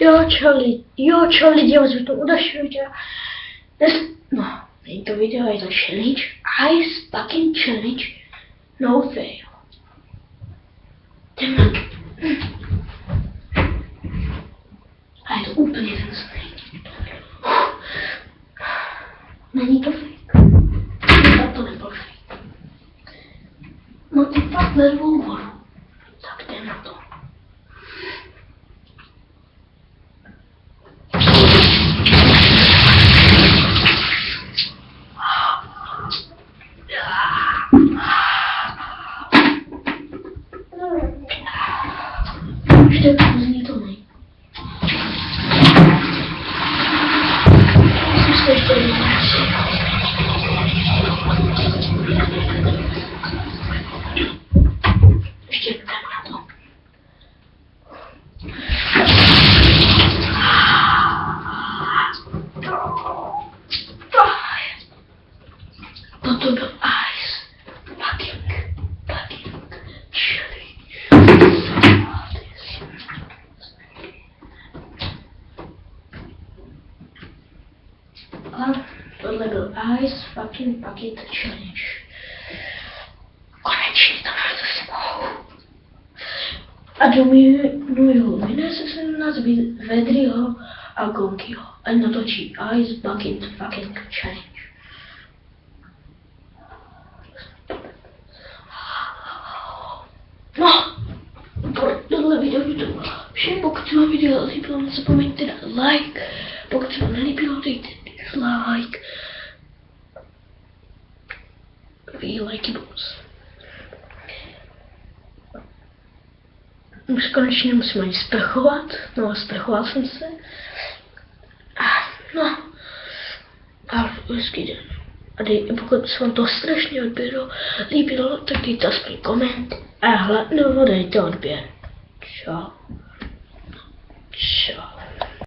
Jo, čau lidi, já vás vítám u dalšího videa. Není to video, je to challenge. Ice fucking challenge. No fail. Jdem na to. A je to úplně ten samý. Není to fake. To nebyl fake. No ty fakt nervou vodu. Tak jdem na to. Ještě zní to nej. Zkuste ještě jednou. Ještě jdem na to. Toto byl ice. Fucking chili. A tohle byl ice fucking bucket challenge. Konečně to máš za sebou. A do jeho vynese se nás Vedryho a Gonkyho a natočí ice bucket fucking challenge. No, pro tohle video by to bylo vše. Pokud se vám video líbilo, nezapomeňte dát like. Pokud se vám nelíbilo, dejte dislike. Lajky bonus. Už konečně musím ani sprchovat. No a sprchoval jsem se. A hezký den. A pokud se vám to strašně líbilo, tak dejte aspoň koment. A hlavně dejte odběr. Čau.